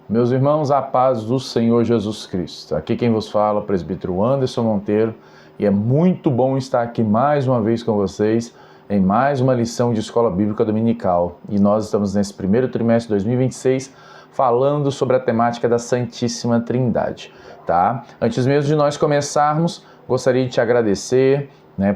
Meus irmãos, a paz do Senhor Jesus Cristo. Aqui quem vos fala, presbítero Anderson Monteiro, e é muito bom estar aqui mais uma vez com vocês em mais uma lição de Escola Bíblica Dominical. E nós estamos nesse primeiro trimestre de 2026 falando sobre a temática da Santíssima Trindade, tá? Antes mesmo de nós começarmos, gostaria de te agradecer,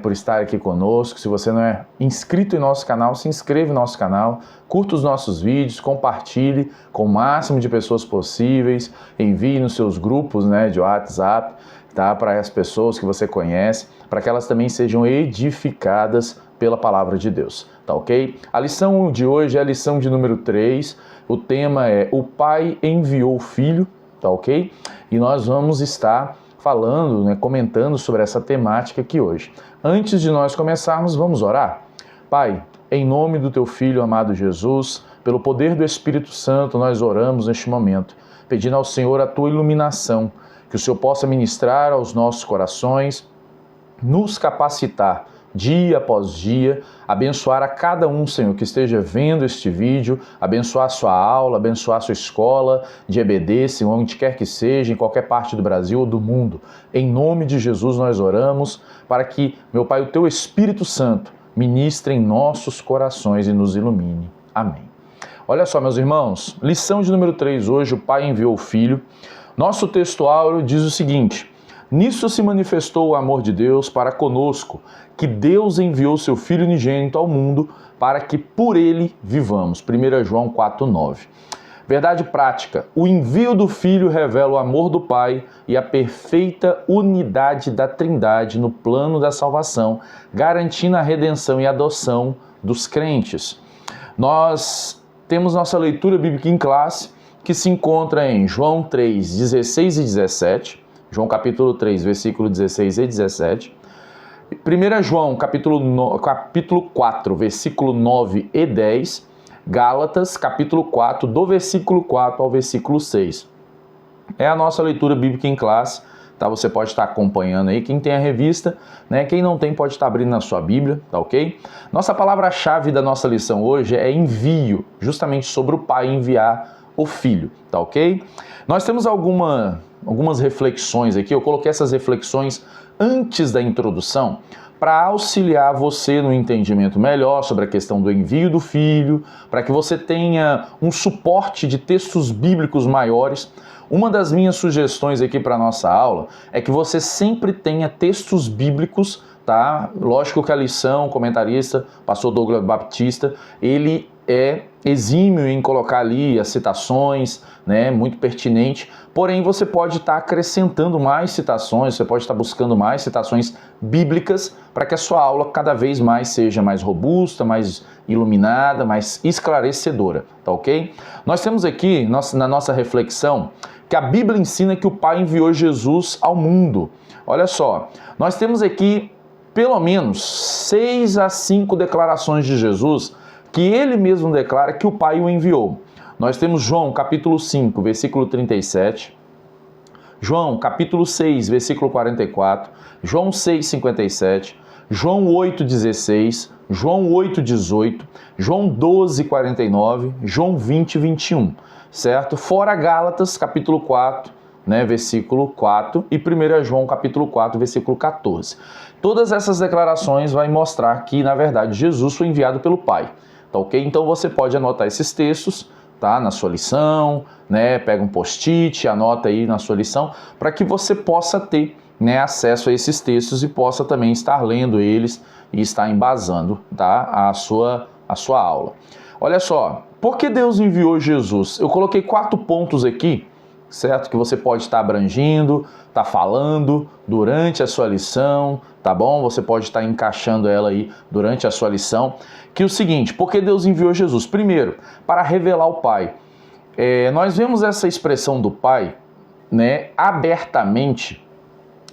por estar aqui conosco. Se você não é inscrito em nosso canal, se inscreva no nosso canal, curta os nossos vídeos, compartilhe com o máximo de pessoas possíveis, envie nos seus grupos de WhatsApp, tá? Para as pessoas que você conhece, para que elas também sejam edificadas pela palavra de Deus, tá ok? A lição de hoje é a lição de número 3, o tema é O Pai enviou o Filho, tá ok? E nós vamos estar falando, comentando sobre essa temática aqui hoje. Antes de nós começarmos, vamos orar? Pai, em nome do Teu Filho amado Jesus, pelo poder do Espírito Santo, nós oramos neste momento, pedindo ao Senhor a Tua iluminação, que o Senhor possa ministrar aos nossos corações, nos capacitar dia após dia, abençoar a cada um, Senhor, que esteja vendo este vídeo, abençoar a sua aula, abençoar a sua escola de EBD, Senhor, onde quer que seja, em qualquer parte do Brasil ou do mundo. Em nome de Jesus nós oramos para que, meu Pai, o Teu Espírito Santo ministre em nossos corações e nos ilumine. Amém. Olha só, meus irmãos, lição de número 3 hoje, o Pai enviou o Filho. Nosso texto áureo diz o seguinte: nisso se manifestou o amor de Deus para conosco, que Deus enviou seu Filho unigênito ao mundo para que por ele vivamos. 1 João 4,9. Verdade prática: o envio do Filho revela o amor do Pai e a perfeita unidade da Trindade no plano da salvação, garantindo a redenção e adoção dos crentes. Nós temos nossa leitura bíblica em classe, que se encontra em João 3, 16 e 17, João capítulo 3, versículo 16 e 17, 1 João capítulo 4, versículo 9 e 10, Gálatas capítulo 4, do versículo 4 ao versículo 6. É a nossa leitura bíblica em classe, tá? Você pode estar acompanhando aí, quem tem a revista, Quem não tem pode estar abrindo na sua Bíblia, tá ok? Nossa palavra-chave da nossa lição hoje é envio, justamente sobre o Pai enviar o Filho, tá ok? Nós temos algumas reflexões aqui, eu coloquei essas reflexões antes da introdução para auxiliar você no entendimento melhor sobre a questão do envio do Filho, para que você tenha um suporte de textos bíblicos maiores. Uma das minhas sugestões aqui para a nossa aula é que você sempre tenha textos bíblicos, tá? Lógico que a lição, o comentarista, pastor Douglas Baptista, ele é exímio em colocar ali as citações, muito pertinente, porém você pode estar acrescentando mais citações, você pode estar buscando mais citações bíblicas para que a sua aula cada vez mais seja mais robusta, mais iluminada, mais esclarecedora, tá ok? Nós temos aqui, na nossa reflexão, que a Bíblia ensina que o Pai enviou Jesus ao mundo. Olha só, nós temos aqui pelo menos 6 a 5 declarações de Jesus que ele mesmo declara que o Pai o enviou. Nós temos João capítulo 5, versículo 37, João capítulo 6, versículo 44, João 6, 57, João 8, 16, João 8, 18, João 12, 49, João 20, 21, certo? Fora Gálatas capítulo 4, versículo 4 e 1 João capítulo 4, versículo 14. Todas essas declarações vão mostrar que, na verdade, Jesus foi enviado pelo Pai. Tá ok? Então você pode anotar esses textos, tá? Na sua lição, Pega um post-it, anota aí na sua lição, para que você possa ter, acesso a esses textos e possa também estar lendo eles e estar embasando, tá? a sua aula. Olha só, por que Deus enviou Jesus? Eu coloquei 4 pontos aqui, certo? Que você pode estar abrangindo, estar falando durante a sua lição, tá bom? Você pode estar encaixando ela aí durante a sua lição. Que é o seguinte: por que Deus enviou Jesus? Primeiro, para revelar o Pai. Nós vemos essa expressão do Pai, abertamente,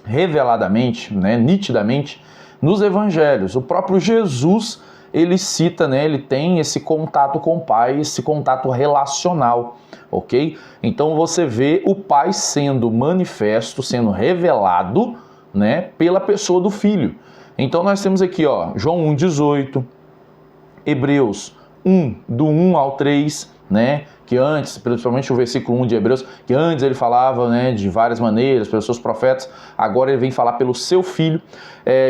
reveladamente, nitidamente, nos evangelhos. O próprio Jesus, ele cita, ele tem esse contato com o Pai, esse contato relacional, ok? Então você vê o Pai sendo manifesto, sendo revelado, pela pessoa do Filho. Então nós temos aqui, João 1,18, Hebreus 1, do 1 ao 3, que antes, principalmente o versículo 1 de Hebreus, que antes ele falava, né, de várias maneiras, pelos seus profetas, agora ele vem falar pelo seu Filho.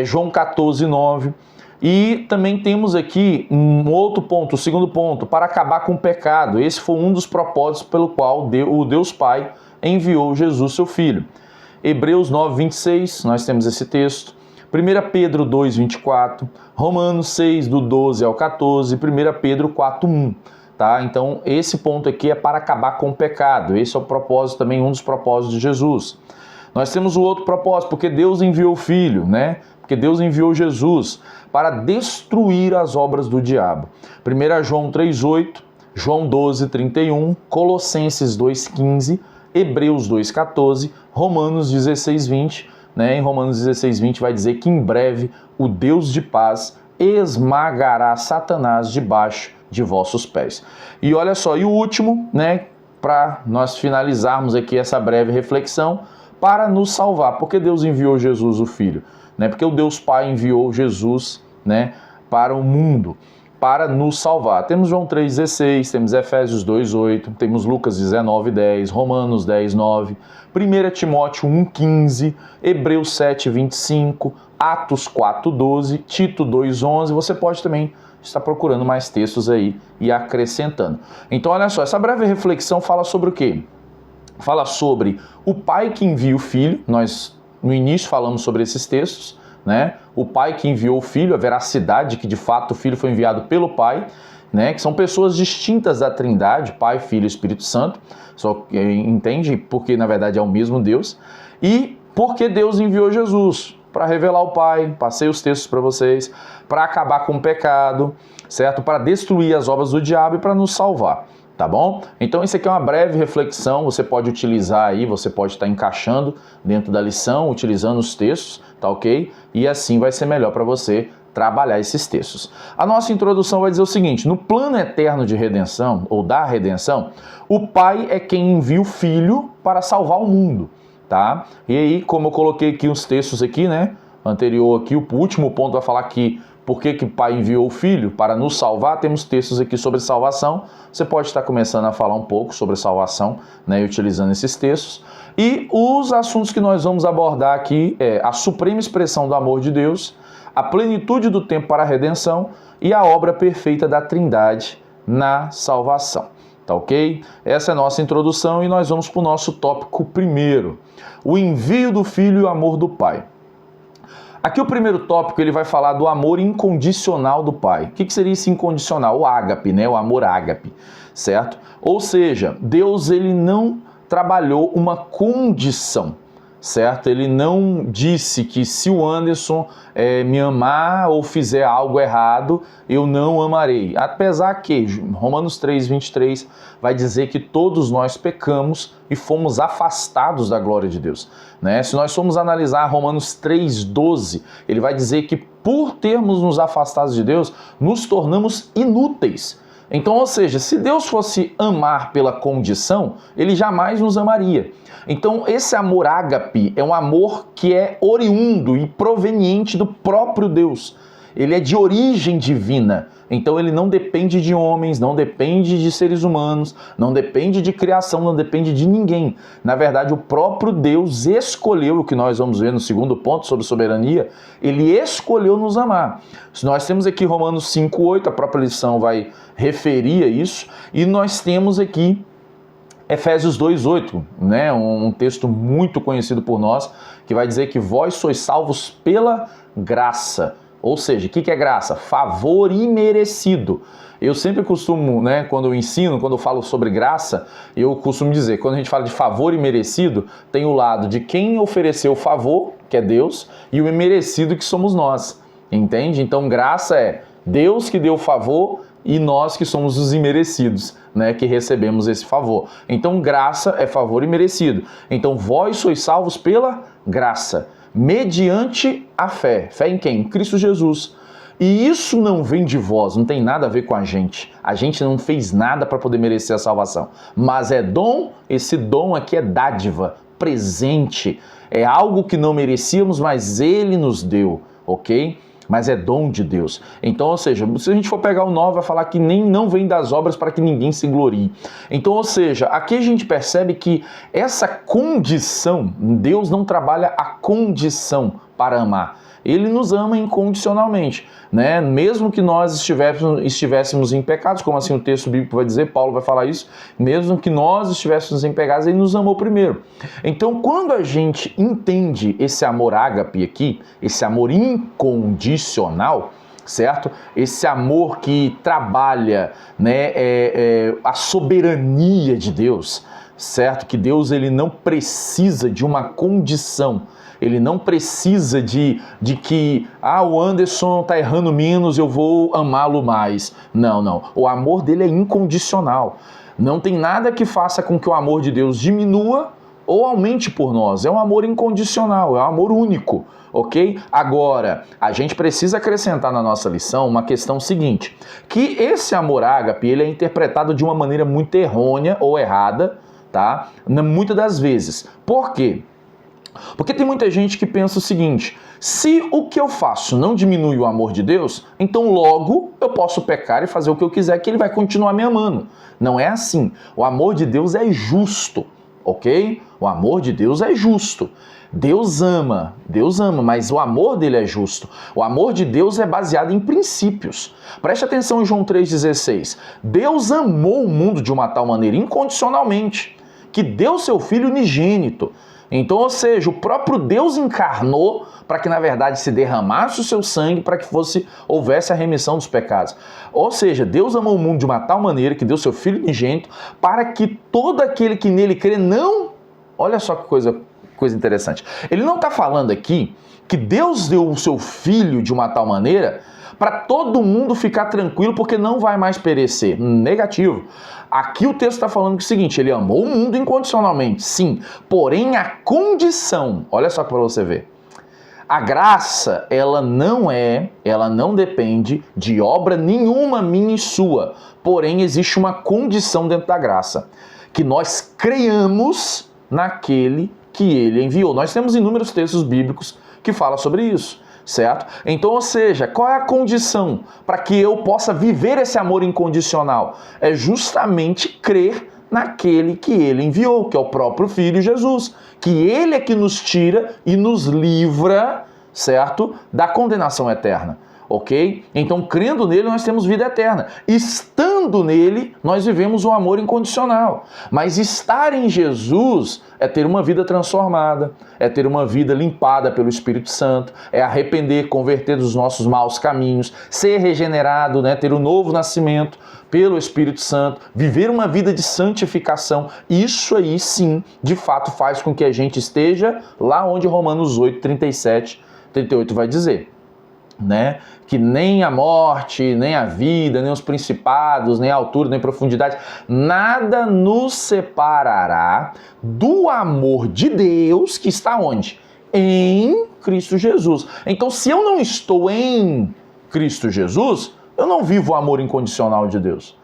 João 14:9. E também temos aqui um outro ponto, o segundo ponto, para acabar com o pecado. Esse foi um dos propósitos pelo qual o Deus Pai enviou Jesus, seu Filho. Hebreus 9:26, nós temos esse texto. 1 Pedro 2:24, Romanos 6, do 12 ao 14, 1 Pedro 4:1. Tá? Então, esse ponto aqui é para acabar com o pecado. Esse é o propósito também, um dos propósitos de Jesus. Nós temos o outro propósito, porque Deus enviou o Filho, né? Porque Deus enviou Jesus para destruir as obras do diabo. 1 João 3:8, João 12:31, Colossenses 2:15, Hebreus 2:14, Romanos 16:20, né? Em Romanos 16:20 vai dizer que em breve o Deus de paz esmagará Satanás debaixo de vossos pés. E olha só, e o último, né, para nós finalizarmos aqui essa breve reflexão, para nos salvar. Porque Deus enviou Jesus, o Filho, né? Porque o Deus Pai enviou Jesus, né, para o mundo, para nos salvar. Temos João 3:16, temos Efésios 2:8, temos Lucas 19:10, Romanos 10:9, 1 Timóteo 1:15, Hebreus 7:25, Atos 4:12, Tito 2:11. Você pode também estar procurando mais textos aí e acrescentando. Então, olha só, essa breve reflexão fala sobre o quê? Fala sobre o Pai que envia o Filho. Nós, no início, falamos sobre esses textos, né? O Pai que enviou o Filho, a veracidade que, de fato, o Filho foi enviado pelo Pai, né? Que são pessoas distintas da Trindade, Pai, Filho e Espírito Santo. Só que entende? Porque, na verdade, é o mesmo Deus. E porque Deus enviou Jesus para revelar o Pai, passei os textos para vocês, para acabar com o pecado, certo? Para destruir as obras do diabo e para nos salvar, tá bom? Então isso aqui é uma breve reflexão, você pode utilizar aí, você pode estar encaixando dentro da lição, utilizando os textos, tá ok? E assim vai ser melhor para você trabalhar esses textos. A nossa introdução vai dizer o seguinte: no plano eterno de redenção, ou da redenção, o Pai é quem envia o Filho para salvar o mundo. Tá? E aí, como eu coloquei aqui uns textos aqui, né? Anterior aqui, o último ponto vai falar que por que o Pai enviou o Filho para nos salvar. Temos textos aqui sobre salvação. Você pode estar começando a falar um pouco sobre salvação, né? Utilizando esses textos. E os assuntos que nós vamos abordar aqui é a suprema expressão do amor de Deus, a plenitude do tempo para a redenção e a obra perfeita da Trindade na salvação. Tá ok? Essa é a nossa introdução e nós vamos para o nosso tópico primeiro. O envio do Filho e o amor do Pai. Aqui o primeiro tópico ele vai falar do amor incondicional do Pai. O que seria esse incondicional? O ágape, né? O amor ágape, certo? Ou seja, Deus ele não trabalhou uma condição, certo? Ele não disse que se o Anderson me amar ou fizer algo errado, eu não amarei. Apesar que Romanos 3:23 vai dizer que todos nós pecamos e fomos afastados da glória de Deus, né? Se nós formos analisar Romanos 3:12, ele vai dizer que por termos nos afastado de Deus, nos tornamos inúteis. Então, ou seja, se Deus fosse amar pela condição, ele jamais nos amaria. Então, esse amor ágape é um amor que é oriundo e proveniente do próprio Deus. Ele é de origem divina. Então, ele não depende de homens, não depende de seres humanos, não depende de criação, não depende de ninguém. Na verdade, o próprio Deus escolheu, o que nós vamos ver no segundo ponto sobre soberania, ele escolheu nos amar. Nós temos aqui Romanos 5:8, a própria lição vai referir a isso, e nós temos aqui Efésios 2:8, né? Um texto muito conhecido por nós, que vai dizer que vós sois salvos pela graça. Ou seja, o que é graça? Favor imerecido. Eu sempre costumo, né, quando eu ensino, quando eu falo sobre graça, eu costumo dizer, quando a gente fala de favor imerecido, tem o lado de quem ofereceu o favor, que é Deus, e o imerecido, que somos nós. Entende? Então, graça é Deus que deu o favor e nós que somos os imerecidos, né, que recebemos esse favor. Então, graça é favor imerecido. Então, vós sois salvos pela graça, mediante a fé. Fé em quem? Em Cristo Jesus. E isso não vem de vós, não tem nada a ver com a gente. A gente não fez nada para poder merecer a salvação. Mas é dom, esse dom aqui é dádiva, presente. É algo que não merecíamos, mas Ele nos deu, ok? mas é dom de Deus. Então, ou seja, se a gente for pegar o 9, vai falar que nem não vem das obras para que ninguém se glorie. Então, ou seja, aqui a gente percebe que essa condição, Deus não trabalha a condição para amar. Ele nos ama incondicionalmente, né? Mesmo que nós estivéssemos em pecados, como assim o texto bíblico vai dizer, Paulo vai falar isso, mesmo que nós estivéssemos em pecados, ele nos amou primeiro. Então, quando a gente entende esse amor ágape aqui, esse amor incondicional, certo? Esse amor que trabalha, né, a soberania de Deus, certo? Que Deus ele não precisa de uma condição. Ele não precisa de que, o Anderson tá errando menos, eu vou amá-lo mais. Não, não. O amor dele é incondicional. Não tem nada que faça com que o amor de Deus diminua ou aumente por nós. É um amor incondicional, é um amor único, ok? Agora, a gente precisa acrescentar na nossa lição uma questão seguinte, que esse amor ágape, ele é interpretado de uma maneira muito errônea ou errada, tá? Muitas das vezes. Por quê? Porque tem muita gente que pensa o seguinte, se o que eu faço não diminui o amor de Deus, então logo eu posso pecar e fazer o que eu quiser que ele vai continuar me amando. Não é assim. O amor de Deus é justo, ok? O amor de Deus é justo. Deus ama, mas o amor dele é justo. O amor de Deus é baseado em princípios. Preste atenção em João 3,16. Deus amou o mundo de uma tal maneira, incondicionalmente, que deu seu Filho unigênito. Então, ou seja, o próprio Deus encarnou para que, na verdade, se derramasse o seu sangue para que houvesse a remissão dos pecados. Ou seja, Deus amou o mundo de uma tal maneira que deu seu Filho unigênito para que todo aquele que nele crê não... Olha só que coisa interessante. Ele não está falando aqui que Deus deu o seu Filho de uma tal maneira para todo mundo ficar tranquilo porque não vai mais perecer. Negativo. Aqui o texto está falando que é o seguinte, ele amou o mundo incondicionalmente, sim, porém a condição, olha só para você ver, a graça, ela não depende de obra nenhuma minha e sua, porém existe uma condição dentro da graça, que nós creiamos naquele que ele enviou. Nós temos inúmeros textos bíblicos que falam sobre isso. Certo? Então, ou seja, qual é a condição para que eu possa viver esse amor incondicional? É justamente crer naquele que ele enviou, que é o próprio Filho Jesus, que ele é que nos tira e nos livra, certo? Da condenação eterna. Ok? Então, crendo nele, nós temos vida eterna. Estando nele, nós vivemos o amor incondicional. Mas estar em Jesus é ter uma vida transformada, é ter uma vida limpada pelo Espírito Santo, é arrepender, converter dos nossos maus caminhos, ser regenerado, né? Ter um novo nascimento pelo Espírito Santo, viver uma vida de santificação. Isso aí, sim, de fato, faz com que a gente esteja lá onde Romanos 8, 37, 38 vai dizer. Né? Que nem a morte, nem a vida, nem os principados, nem a altura, nem a profundidade, nada nos separará do amor de Deus que está onde? Em Cristo Jesus. Então, se eu não estou em Cristo Jesus, eu não vivo o amor incondicional de Deus.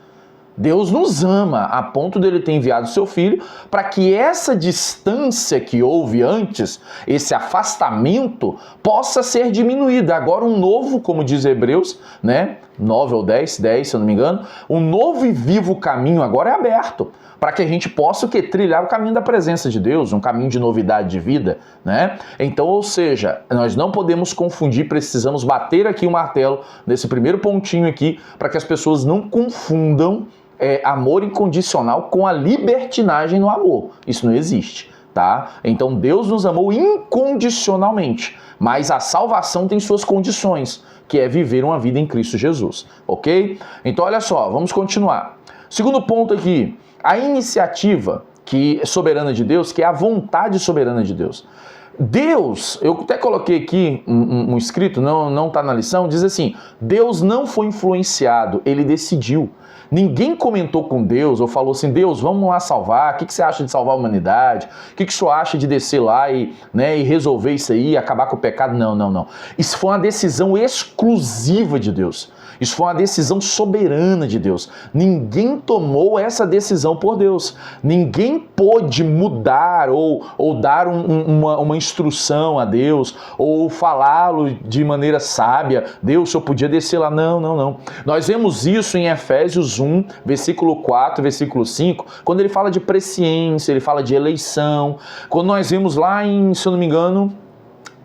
Deus nos ama a ponto dele ter enviado seu Filho para que essa distância que houve antes, esse afastamento, possa ser diminuída. Agora um novo, como diz Hebreus, né, 9 ou 10, se eu não me engano, um novo e vivo caminho agora é aberto para que a gente possa trilhar o caminho da presença de Deus, um caminho de novidade de vida, né? Então, ou seja, nós não podemos confundir, precisamos bater aqui o martelo nesse primeiro pontinho aqui para que as pessoas não confundam amor incondicional com a libertinagem no amor. Isso não existe, tá? Então Deus nos amou incondicionalmente, mas a salvação tem suas condições, que é viver uma vida em Cristo Jesus, ok? Então olha só, vamos continuar. Segundo ponto aqui, a iniciativa que é soberana de Deus, que é a vontade soberana de Deus. Deus, eu até coloquei aqui um escrito, não está na lição, diz assim, Deus não foi influenciado, ele decidiu. Ninguém comentou com Deus ou falou assim, Deus, vamos lá salvar, o que você acha de salvar a humanidade? O que o senhor acha de descer lá e resolver isso aí, acabar com o pecado? Não. Isso foi uma decisão exclusiva de Deus. Isso foi uma decisão soberana de Deus. Ninguém tomou essa decisão por Deus. Ninguém pôde mudar ou dar uma instrução a Deus ou falá-lo de maneira sábia. Deus, só podia descer lá. Não, não, não. Nós vemos isso em Efésios 1, versículo 4, versículo 5, quando ele fala de presciência, ele fala de eleição. Quando nós vemos lá em, se eu não me engano,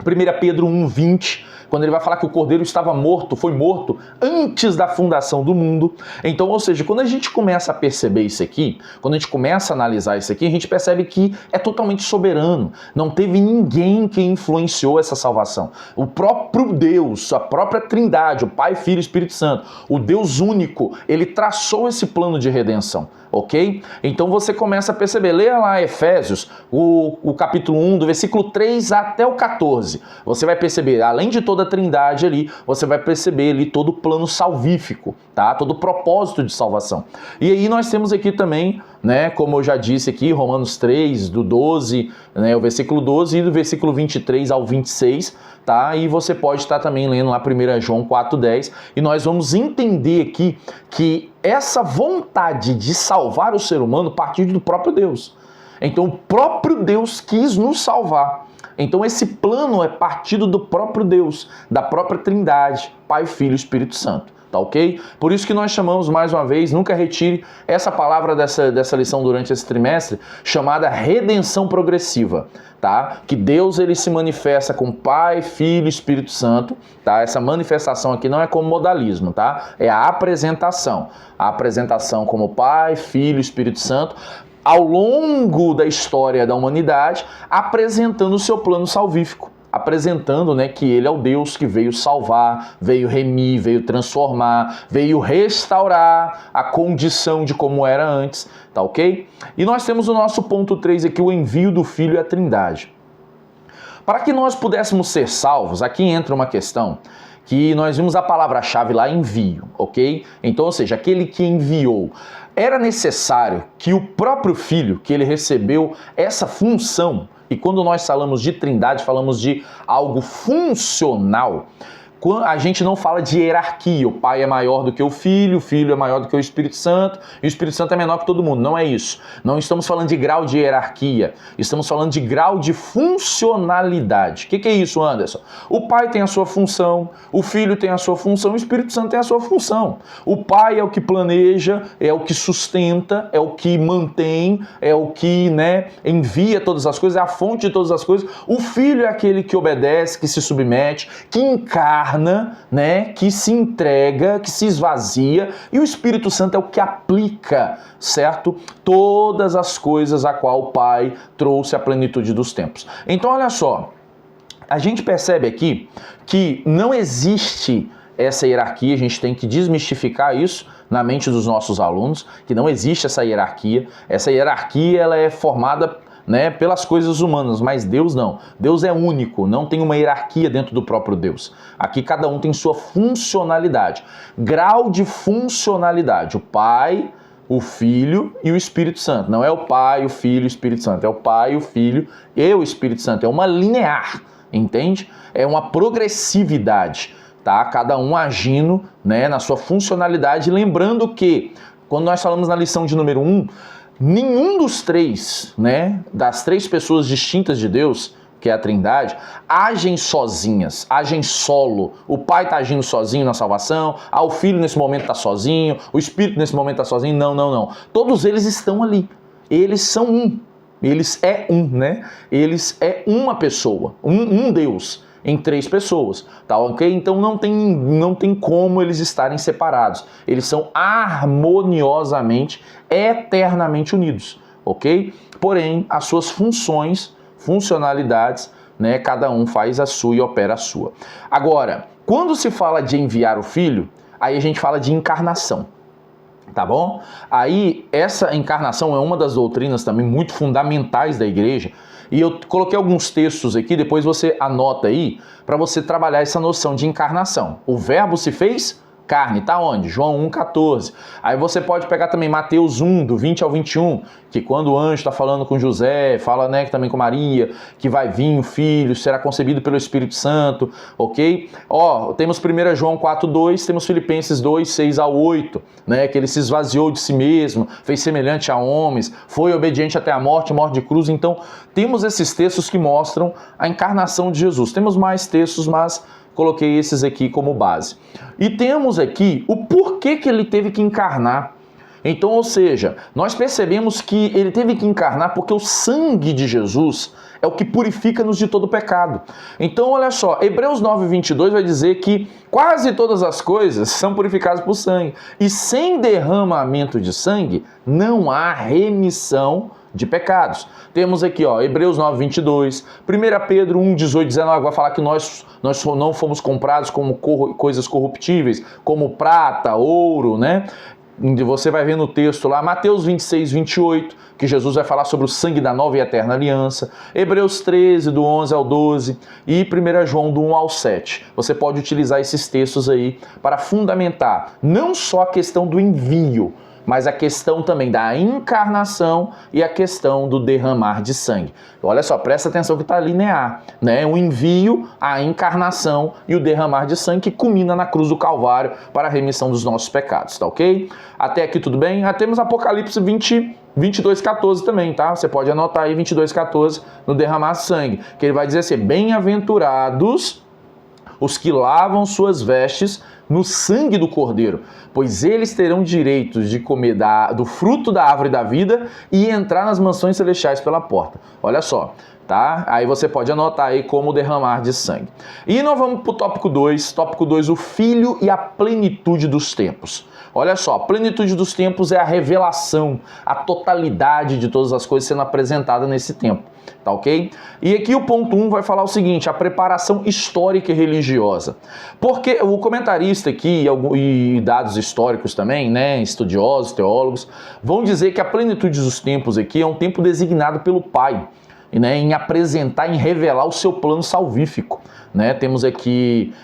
1 Pedro 1:20, quando ele vai falar que o Cordeiro estava morto, foi morto antes da fundação do mundo. Então, ou seja, quando a gente começa a perceber isso aqui, quando a gente começa a analisar isso aqui, a gente percebe que é totalmente soberano. Não teve ninguém que influenciou essa salvação. O próprio Deus, a própria Trindade, o Pai, Filho e Espírito Santo, o Deus único, ele traçou esse plano de redenção. Ok? Então você começa a perceber, leia lá Efésios, o capítulo 1, do versículo 3 até o 14. Você vai perceber, além de toda a trindade ali, você vai perceber ali todo o plano salvífico, tá? Todo o propósito de salvação. E aí nós temos aqui também, né, como eu já disse aqui, Romanos 3, do 12, né, o versículo 12 e do versículo 23 ao 26, tá? E você pode estar também lendo lá 1 João 4:10, e nós vamos entender aqui que essa vontade de salvar o ser humano partiu do próprio Deus. Então o próprio Deus quis nos salvar. Então esse plano é partido do próprio Deus, da própria Trindade, Pai, Filho e Espírito Santo. Tá ok? Por isso que nós chamamos mais uma vez, nunca retire essa palavra dessa lição durante esse trimestre, chamada redenção progressiva, tá? Que Deus ele se manifesta com Pai, Filho e Espírito Santo, tá? Essa manifestação aqui não é como modalismo, tá? É a apresentação. A apresentação como Pai, Filho e Espírito Santo, ao longo da história da humanidade, apresentando o seu plano salvífico. Apresentando, né, que ele é o Deus que veio salvar, veio remir, veio transformar, veio restaurar a condição de como era antes, tá ok? E nós temos o nosso ponto 3 aqui, o envio do Filho e a Trindade. Para que nós pudéssemos ser salvos, aqui entra uma questão que nós vimos a palavra-chave lá, envio, ok? Então, ou seja, aquele que enviou. Era necessário que o próprio Filho, que ele recebeu essa função, e quando nós falamos de trindade, falamos de algo funcional. A gente não fala de hierarquia, o Pai é maior do que o Filho é maior do que o Espírito Santo, e o Espírito Santo é menor que todo mundo. Não é isso. Não estamos falando de grau de hierarquia, estamos falando de grau de funcionalidade. O que é isso, Anderson? O Pai tem a sua função, o Filho tem a sua função, o Espírito Santo tem a sua função. O Pai é o que planeja, é o que sustenta, é o que mantém, é o que, né, envia todas as coisas, é a fonte de todas as coisas. O Filho é aquele que obedece, que se submete, que encarna, né, que se entrega, que se esvazia, e o Espírito Santo é o que aplica, certo? Todas as coisas a qual o Pai trouxe à plenitude dos tempos. Então, olha só, a gente percebe aqui que não existe essa hierarquia, a gente tem que desmistificar isso na mente dos nossos alunos, que não existe essa hierarquia. Essa hierarquia ela é formada, né, pelas coisas humanas, mas Deus não. Deus é único, não tem uma hierarquia dentro do próprio Deus. Aqui cada um tem sua funcionalidade. Grau de funcionalidade. O Pai, o Filho e o Espírito Santo. Não é o Pai, o Filho e o Espírito Santo. É o Pai, o Filho e o Espírito Santo. É uma linear, entende? É uma progressividade, tá? Cada um agindo, né, na sua funcionalidade. Lembrando que, quando nós falamos na lição de número 1, nenhum dos três, né, das três pessoas distintas de Deus, que é a Trindade, agem sozinhas, agem solo. O Pai está agindo sozinho na salvação, o Filho nesse momento está sozinho, o Espírito nesse momento está sozinho. Não, não, não. Todos eles estão ali. Eles são um. Eles é um, né? Eles é uma pessoa, um Deus em três pessoas, tá ok? Então não tem como eles estarem separados. Eles são harmoniosamente, eternamente unidos, ok? Porém, as suas funcionalidades, né, cada um faz a sua e opera a sua. Agora, quando se fala de enviar o Filho, aí a gente fala de encarnação, tá bom? Aí, essa encarnação é uma das doutrinas também muito fundamentais da igreja, e eu coloquei alguns textos aqui, depois você anota aí, para você trabalhar essa noção de encarnação. O verbo se fez Carne, tá onde? João 1,14. Aí você pode pegar também Mateus 1, do 20 ao 21, que quando o anjo está falando com José, fala, né, também com Maria, que vai vir o filho, será concebido pelo Espírito Santo, ok? Ó, temos 1 João 4,2, temos Filipenses 2, 6 ao 8, né, que ele se esvaziou de si mesmo, fez semelhante a homens, foi obediente até a morte de cruz. Então, temos esses textos que mostram a encarnação de Jesus. Temos mais textos, mas coloquei esses aqui como base. E temos aqui o porquê que ele teve que encarnar. Então, ou seja, nós percebemos que ele teve que encarnar porque o sangue de Jesus é o que purifica-nos de todo pecado. Então, olha só, Hebreus 9:22 vai dizer que quase todas as coisas são purificadas por sangue. E sem derramamento de sangue, não há remissão de pecados. Temos aqui, ó, Hebreus 9:22, 1 Pedro 1:18-19, vai falar que nós não fomos comprados como coisas corruptíveis, como prata, ouro, né? Você vai ver no texto lá, Mateus 26:28, que Jesus vai falar sobre o sangue da nova e eterna aliança, Hebreus 13, do 11 ao 12, e 1 João, do 1 ao 7. Você pode utilizar esses textos aí para fundamentar não só a questão do envio, mas a questão também da encarnação e a questão do derramar de sangue. Olha só, presta atenção que está linear, né? O envio, a encarnação e o derramar de sangue que culmina na cruz do Calvário para a remissão dos nossos pecados, tá ok? Até aqui tudo bem? Temos Apocalipse 22:14 também, tá? Você pode anotar aí 22:14 no derramar sangue, que ele vai dizer assim, bem-aventurados os que lavam suas vestes no sangue do Cordeiro, pois eles terão direitos de comer do fruto da árvore da vida e entrar nas mansões celestiais pela porta. Olha só, tá? Aí você pode anotar aí como derramar de sangue. E nós vamos para o tópico 2. Tópico 2, o Filho e a plenitude dos tempos. Olha só, a plenitude dos tempos é a revelação, a totalidade de todas as coisas sendo apresentada nesse tempo. Tá ok? E aqui o ponto 1 vai falar o seguinte, a preparação histórica e religiosa. Porque o comentarista aqui e dados históricos também, né, estudiosos, teólogos, vão dizer que a plenitude dos tempos aqui é um tempo designado pelo Pai, né, em apresentar, em revelar o seu plano salvífico. Né? Temos aqui,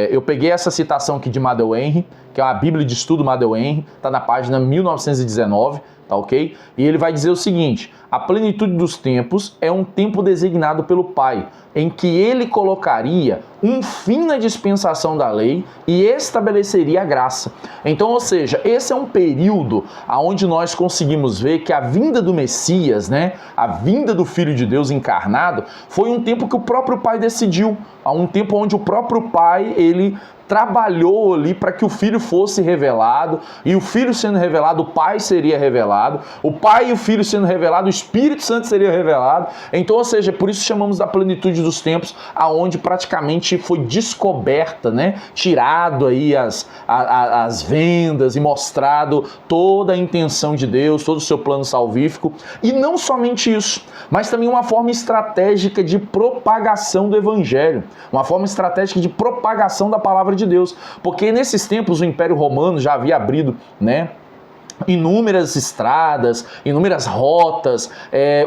eu peguei essa citação aqui de Madel Henry, que é uma Bíblia de Estudo Madel Henry, está na página 1919, tá ok? E ele vai dizer o seguinte, a plenitude dos tempos é um tempo designado pelo Pai, em que ele colocaria um fim na dispensação da lei e estabeleceria a graça. Então, ou seja, esse é um período onde nós conseguimos ver que a vinda do Messias, né, a vinda do Filho de Deus encarnado, foi um tempo que o próprio Pai decidiu, um tempo onde o próprio Pai, ele trabalhou ali para que o Filho fosse revelado, e o Filho sendo revelado, o Pai seria revelado, o Pai e o Filho sendo revelado, o Espírito Santo seria revelado. Então, ou seja, por isso chamamos da plenitude dos tempos, aonde praticamente foi descoberta, né, tirado aí as vendas e mostrado toda a intenção de Deus, todo o seu plano salvífico, e não somente isso, mas também uma forma estratégica de propagação do Evangelho, uma forma estratégica de propagação da palavra de Deus, porque nesses tempos o Império Romano já havia abrido, né, inúmeras estradas, inúmeras rotas,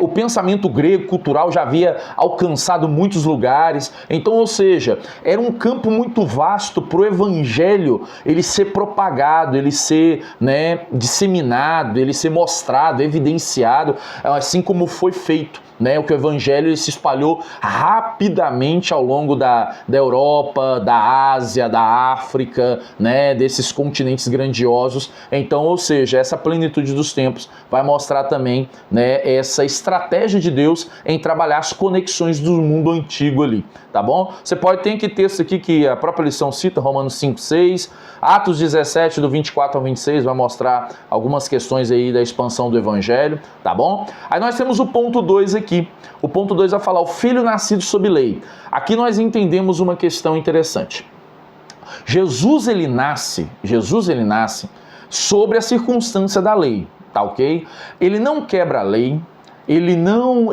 o pensamento grego cultural já havia alcançado muitos lugares. Então, ou seja, era um campo muito vasto para o Evangelho ele ser propagado, ele ser, né, disseminado, ele ser mostrado, evidenciado, assim como foi feito. Né, o que o Evangelho ele se espalhou rapidamente ao longo da Europa, da Ásia, da África, né, desses continentes grandiosos. Então, ou seja, essa plenitude dos tempos vai mostrar também, né, essa estratégia de Deus em trabalhar as conexões do mundo antigo ali, tá bom? Você pode ter aqui texto aqui que a própria lição cita, Romanos 5:6, Atos 17, do 24 ao 26, vai mostrar algumas questões aí da expansão do Evangelho, tá bom? Aí nós temos o ponto 2 aqui. O ponto 2 vai falar o filho nascido sob lei. Aqui nós entendemos uma questão interessante. Jesus ele nasce sobre a circunstância da lei, tá ok? Ele não quebra a lei, ele não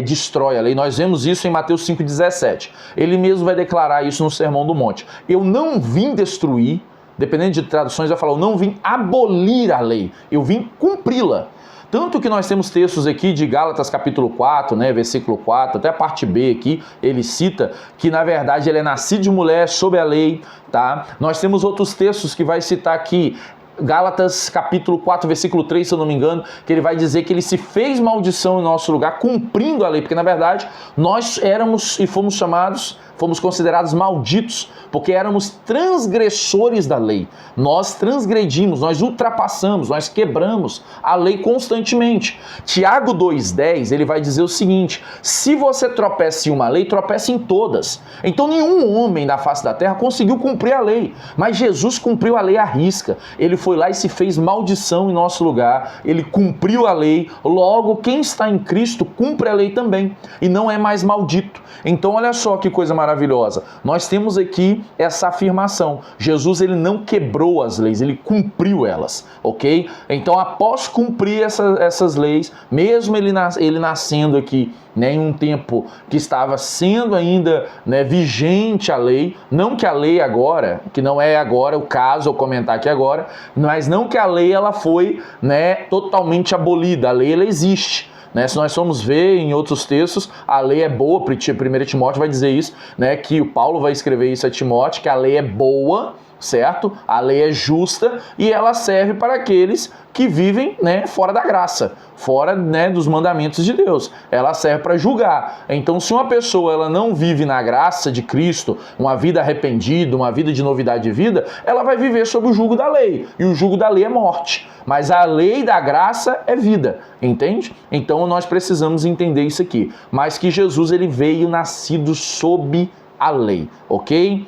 destrói a lei. Nós vemos isso em Mateus 5,17. Ele mesmo vai declarar isso no Sermão do Monte. Eu não vim destruir, dependendo de traduções vai falar, eu não vim abolir a lei, eu vim cumpri-la. Tanto que nós temos textos aqui de Gálatas capítulo 4, né, versículo 4, até a parte B aqui, ele cita que na verdade ele é nascido de mulher sob a lei, tá? Nós temos outros textos que vai citar aqui, Gálatas capítulo 4, versículo 3, se eu não me engano, que ele vai dizer que ele se fez maldição em nosso lugar, cumprindo a lei, porque na verdade nós éramos e fomos considerados malditos, porque éramos transgressores da lei. Nós transgredimos, nós ultrapassamos, nós quebramos a lei constantemente. Tiago 2,10, ele vai dizer o seguinte: se você tropeça em uma lei, tropeça em todas. Então nenhum homem da face da terra conseguiu cumprir a lei, mas Jesus cumpriu a lei à risca. Ele foi lá e se fez maldição em nosso lugar, ele cumpriu a lei, logo quem está em Cristo cumpre a lei também, e não é mais maldito. Então olha só que coisa maravilhosa, nós temos aqui essa afirmação, Jesus ele não quebrou as leis, ele cumpriu elas, ok? Então após cumprir essas leis, mesmo ele nascendo aqui, né, em um tempo que estava sendo ainda, né, vigente a lei, não que a lei agora, que não é agora o caso eu comentar aqui agora, mas não que a lei ela foi, né, totalmente abolida, a lei ela existe. Né, se nós formos ver em outros textos, a lei é boa, 1 Timóteo vai dizer isso, né, que o Paulo vai escrever isso a Timóteo, que a lei é boa, certo? A lei é justa e ela serve para aqueles que vivem, né, fora da graça, fora, né, dos mandamentos de Deus. Ela serve para julgar. Então, se uma pessoa ela não vive na graça de Cristo, uma vida arrependida, uma vida de novidade de vida, ela vai viver sob o jugo da lei. E o jugo da lei é morte. Mas a lei da graça é vida, entende? Então, nós precisamos entender isso aqui. Mas que Jesus ele veio nascido sob a lei, ok?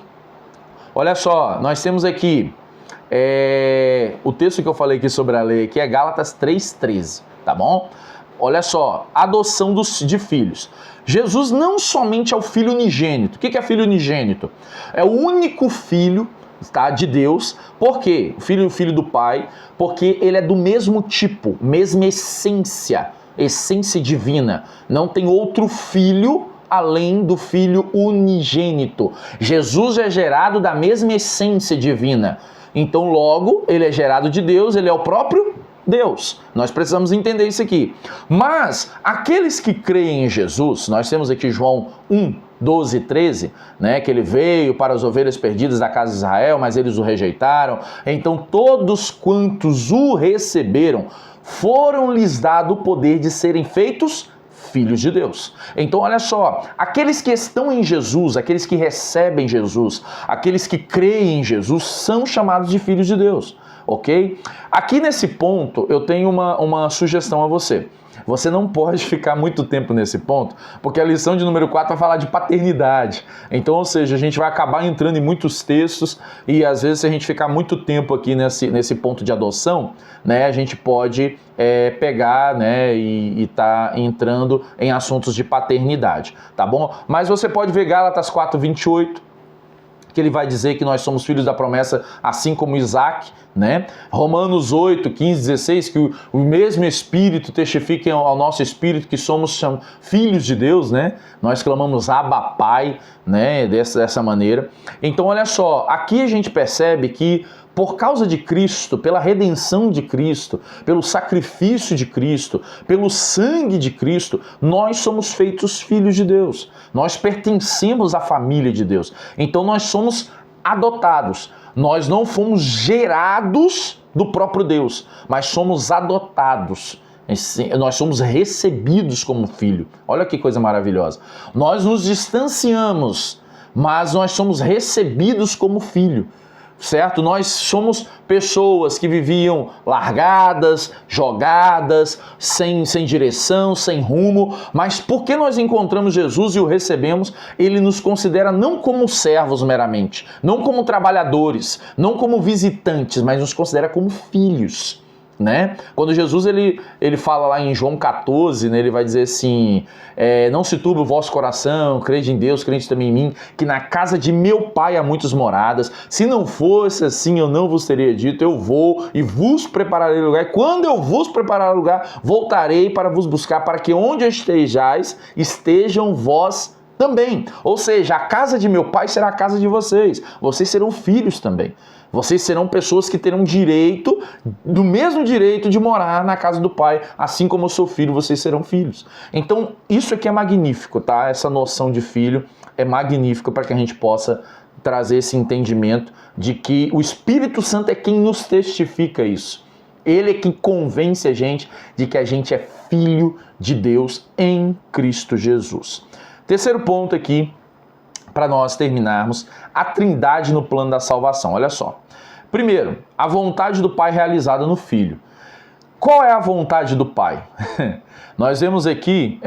Olha só, nós temos aqui, o texto que eu falei aqui sobre a lei aqui é Gálatas 3,13, tá bom? Olha só, adoção de filhos. Jesus não somente é o filho unigênito. O que é filho unigênito? É o único filho, tá, de Deus. Por quê? O filho do Pai, porque ele é do mesmo tipo, mesma essência divina. Não tem outro filho além do Filho unigênito. Jesus é gerado da mesma essência divina. Então, logo, ele é gerado de Deus, ele é o próprio Deus. Nós precisamos entender isso aqui. Mas, aqueles que creem em Jesus, nós temos aqui João 1, 12 e 13, né, que ele veio para as ovelhas perdidas da casa de Israel, mas eles o rejeitaram. Então, todos quantos o receberam, foram-lhes dado o poder de serem feitos filhos de Deus. Então olha só, aqueles que estão em Jesus, aqueles que recebem Jesus, aqueles que creem em Jesus, são chamados de filhos de Deus, ok? Aqui nesse ponto eu tenho uma sugestão a você. Você não pode ficar muito tempo nesse ponto, porque a lição de número 4 vai falar de paternidade. Então, ou seja, a gente vai acabar entrando em muitos textos e às vezes se a gente ficar muito tempo aqui nesse ponto de adoção, né, a gente pode pegar, né, e tá entrando em assuntos de paternidade, tá bom? Mas você pode ver Gálatas 4:28, que ele vai dizer que nós somos filhos da promessa, assim como Isaac, né? Romanos 8, 15, 16, que o mesmo Espírito testifica ao nosso Espírito que somos filhos de Deus, né? Nós clamamos Abba, Pai, né? Dessa maneira. Então, olha só, aqui a gente percebe que por causa de Cristo, pela redenção de Cristo, pelo sacrifício de Cristo, pelo sangue de Cristo, nós somos feitos filhos de Deus. Nós pertencemos à família de Deus. Então nós somos adotados. Nós não fomos gerados do próprio Deus, mas somos adotados. Nós somos recebidos como filho. Olha que coisa maravilhosa. Nós nos distanciamos, mas nós somos recebidos como filho. Certo? Nós somos pessoas que viviam largadas, jogadas, sem direção, sem rumo, mas porque nós encontramos Jesus e o recebemos, ele nos considera não como servos meramente, não como trabalhadores, não como visitantes, mas nos considera como filhos. Né? Quando Jesus ele fala lá em João 14, né, ele vai dizer assim, não se turbe o vosso coração, crede em Deus, crede também em mim, que na casa de meu Pai há muitas moradas, se não fosse assim eu não vos teria dito, eu vou e vos prepararei lugar, e quando eu vos preparar lugar, voltarei para vos buscar, para que onde estejais, estejam vós também. Ou seja, a casa de meu Pai será a casa de vocês, vocês serão filhos também. Vocês serão pessoas que terão direito, do mesmo direito de morar na casa do Pai, assim como eu sou filho, vocês serão filhos. Então, isso aqui é magnífico, tá? Essa noção de filho é magnífica para que a gente possa trazer esse entendimento de que o Espírito Santo é quem nos testifica isso. Ele é quem convence a gente de que a gente é filho de Deus em Cristo Jesus. Terceiro ponto aqui, para nós terminarmos, a trindade no plano da salvação. Olha só. Primeiro, a vontade do Pai realizada no Filho. Qual é a vontade do Pai? Nós vemos aqui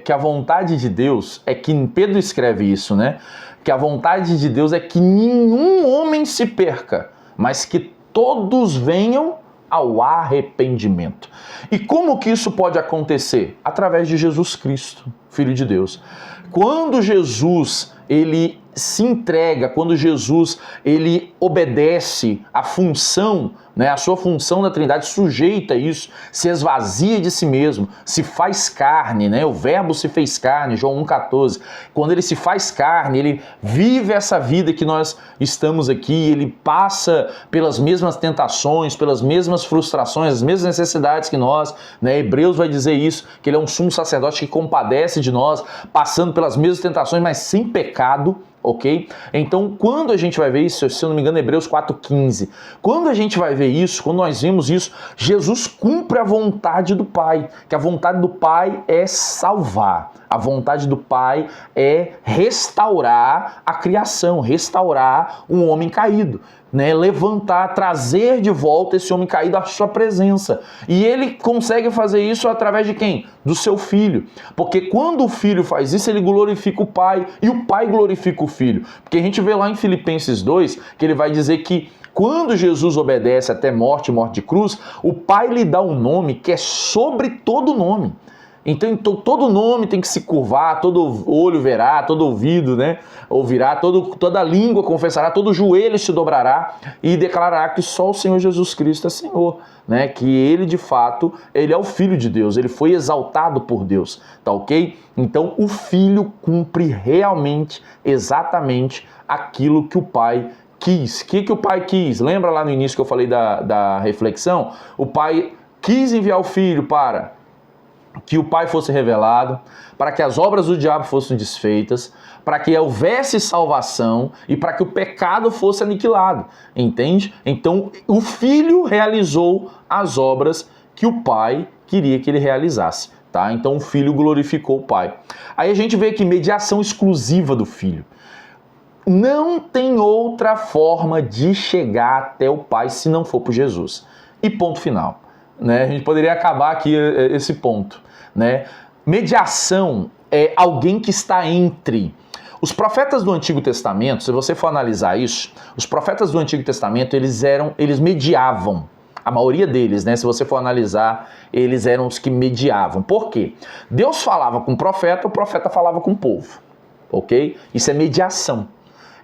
que a vontade de Deus é que, Pedro escreve isso, né? Que a vontade de Deus é que nenhum homem se perca, mas que todos venham ao arrependimento. E como que isso pode acontecer? Através de Jesus Cristo, Filho de Deus. Quando Jesus ele se entrega, quando Jesus ele obedece a função, né, a sua função da Trindade, sujeita isso, se esvazia de si mesmo, se faz carne, né, o verbo se fez carne, João 1,14, quando ele se faz carne, ele vive essa vida que nós estamos aqui, ele passa pelas mesmas tentações, pelas mesmas frustrações, as mesmas necessidades que nós, né, Hebreus vai dizer isso, que ele é um sumo sacerdote que compadece de nós, passando pelas mesmas tentações, mas sem pecado, ok? Então, quando a gente vai ver isso, se eu não me engano, Hebreus 4,15, quando a gente vai ver isso, quando nós vemos isso, Jesus cumpre a vontade do Pai, que a vontade do Pai é salvar, a vontade do Pai é restaurar a criação, restaurar um homem caído, né? Levantar, trazer de volta esse homem caído à sua presença. E ele consegue fazer isso através de quem? Do seu Filho. Porque quando o Filho faz isso, ele glorifica o Pai e o Pai glorifica o Filho. Porque a gente vê lá em Filipenses 2 que ele vai dizer que quando Jesus obedece até morte de cruz, o Pai lhe dá um nome que é sobre todo nome. Então todo nome tem que se curvar, todo olho verá, todo ouvido, né, ouvirá, toda língua confessará, todo joelho se dobrará e declarará que só o Senhor Jesus Cristo é Senhor, né, que ele de fato, ele é o Filho de Deus, ele foi exaltado por Deus, tá ok? Então o Filho cumpre realmente, exatamente aquilo que o Pai quis. O que o Pai quis? Lembra lá no início que eu falei da reflexão? O Pai quis enviar o Filho para que o Pai fosse revelado, para que as obras do diabo fossem desfeitas, para que houvesse salvação e para que o pecado fosse aniquilado, entende? Então, o Filho realizou as obras que o Pai queria que ele realizasse, tá? Então, o Filho glorificou o Pai. Aí a gente vê aqui mediação exclusiva do Filho. Não tem outra forma de chegar até o Pai se não for por Jesus. E ponto final. Né? A gente poderia acabar aqui esse ponto, né? Mediação é alguém que está entre. Os profetas do Antigo Testamento, se você for analisar isso, os profetas do Antigo Testamento, eles mediavam. A maioria deles, né? Se você for analisar, eles eram os que mediavam. Por quê? Deus falava com o profeta falava com o povo, ok? Isso é mediação.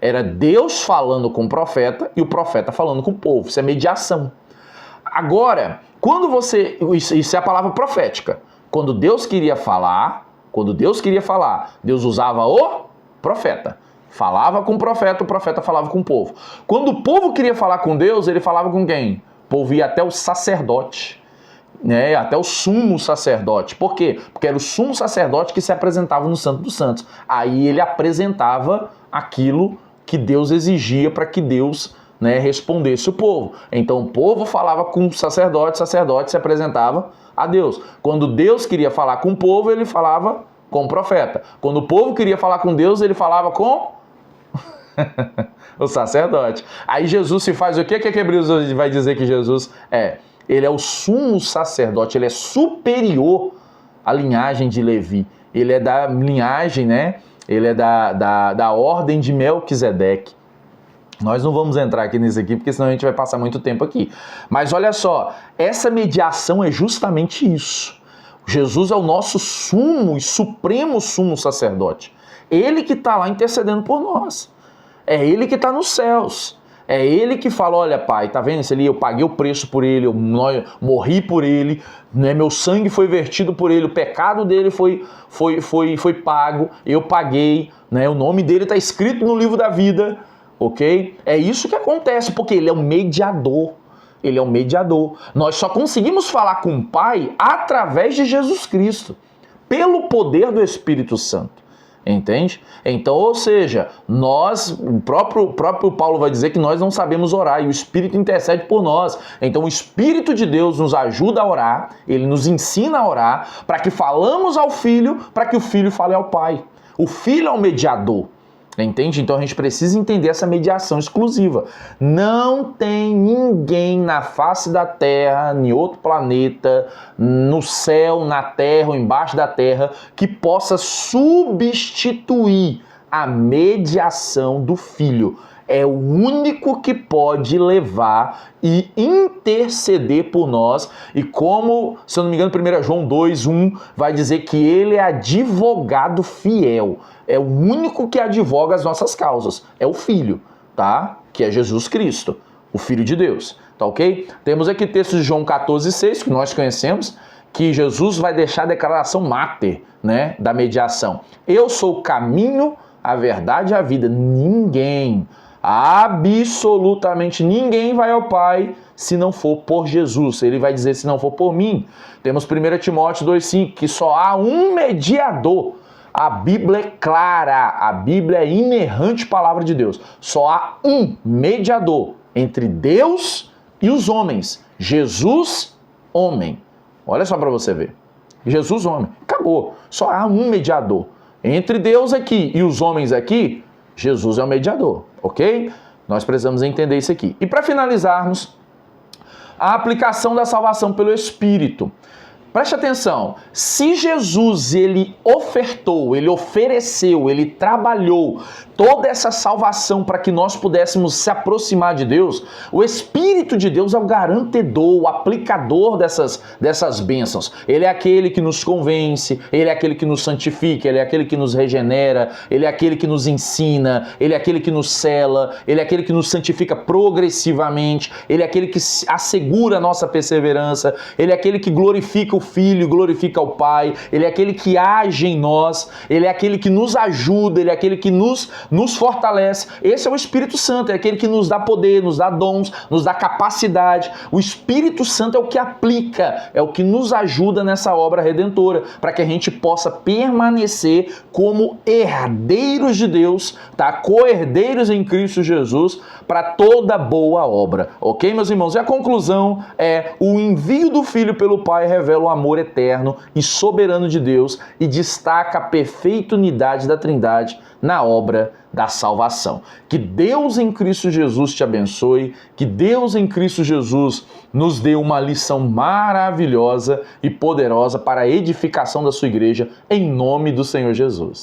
Era Deus falando com o profeta e o profeta falando com o povo. Isso é mediação. Agora, quando você... Isso é a palavra profética. Quando Deus queria falar, Deus usava o profeta. Falava com o profeta falava com o povo. Quando o povo queria falar com Deus, ele falava com quem? O povo ia até o sacerdote, né? Até o sumo sacerdote. Por quê? Porque era o sumo sacerdote que se apresentava no Santo dos Santos. Aí ele apresentava aquilo que Deus exigia para que Deus... né, respondesse o povo. Então o povo falava com o sacerdote se apresentava a Deus. Quando Deus queria falar com o povo, ele falava com o profeta. Quando o povo queria falar com Deus, ele falava com o sacerdote. Aí Jesus se faz o quê? O que Hebreus vai dizer que Jesus é? Ele é o sumo sacerdote, ele é superior à linhagem de Levi. Ele é da linhagem, né? Ele é da ordem de Melquisedeque. Nós não vamos entrar aqui nisso aqui, porque senão a gente vai passar muito tempo aqui. Mas olha só, essa mediação é justamente isso. Jesus é o nosso sumo e supremo sumo sacerdote. Ele que está lá intercedendo por nós. É ele que está nos céus. É ele que fala, olha Pai, tá vendo isso ali? Eu paguei o preço por ele, eu morri por ele, né? Meu sangue foi vertido por ele, o pecado dele foi pago, eu paguei, né? O nome dele está escrito no livro da vida. ok? É isso que acontece, porque ele é o mediador. Ele é o mediador. Nós só conseguimos falar com o Pai através de Jesus Cristo, pelo poder do Espírito Santo. Entende? Então, ou seja, o próprio Paulo vai dizer que nós não sabemos orar e o Espírito intercede por nós. Então o Espírito de Deus nos ajuda a orar, ele nos ensina a orar, para que falamos ao Filho, para que o Filho fale ao Pai. O Filho é o mediador. Entende? Então a gente precisa entender essa mediação exclusiva. Não tem ninguém na face da Terra, em outro planeta, no céu, na Terra ou embaixo da Terra, que possa substituir a mediação do Filho. É o único que pode levar e interceder por nós. E como, se eu não me engano, 1 João 2:1 vai dizer que ele é advogado fiel. É o único que advoga as nossas causas. É o Filho, tá? Que é Jesus Cristo, o Filho de Deus. Tá ok? Temos aqui texto de João 14:6, que nós conhecemos, que Jesus vai deixar a declaração máter, né, da mediação. Eu sou o caminho, a verdade e a vida. Ninguém, absolutamente ninguém vai ao Pai se não for por Jesus. Ele vai dizer se não for por mim. Temos 1 Timóteo 2:5, que só há um mediador. A Bíblia é clara, a Bíblia é inerrante palavra de Deus. Só há um mediador entre Deus e os homens. Jesus, homem. Olha só para você ver. Jesus, homem. Acabou. Só há um mediador. Entre Deus aqui e os homens aqui, Jesus é o mediador, ok? Nós precisamos entender isso aqui. E para finalizarmos, a aplicação da salvação pelo Espírito. Preste atenção, se Jesus ele ofertou, ele ofereceu, ele trabalhou toda essa salvação para que nós pudéssemos se aproximar de Deus, o Espírito de Deus é o garantidor, o aplicador dessas bênçãos. Ele é aquele que nos convence, ele é aquele que nos santifica, ele é aquele que nos regenera, ele é aquele que nos ensina, ele é aquele que nos sela, ele é aquele que nos santifica progressivamente, ele é aquele que assegura a nossa perseverança, ele é aquele que glorifica o Filho, glorifica o Pai, ele é aquele que age em nós, ele é aquele que nos ajuda, ele é aquele que nos fortalece. Esse é o Espírito Santo, é aquele que nos dá poder, nos dá dons, nos dá capacidade. O Espírito Santo é o que aplica, é o que nos ajuda nessa obra redentora, para que a gente possa permanecer como herdeiros de Deus, tá? Co-herdeiros em Cristo Jesus, para toda boa obra, ok, meus irmãos? E a conclusão é: o envio do Filho pelo Pai revela o amor eterno e soberano de Deus e destaca a perfeita unidade da Trindade na obra da salvação. Que Deus em Cristo Jesus te abençoe, que Deus em Cristo Jesus nos dê uma lição maravilhosa e poderosa para a edificação da sua igreja, em nome do Senhor Jesus.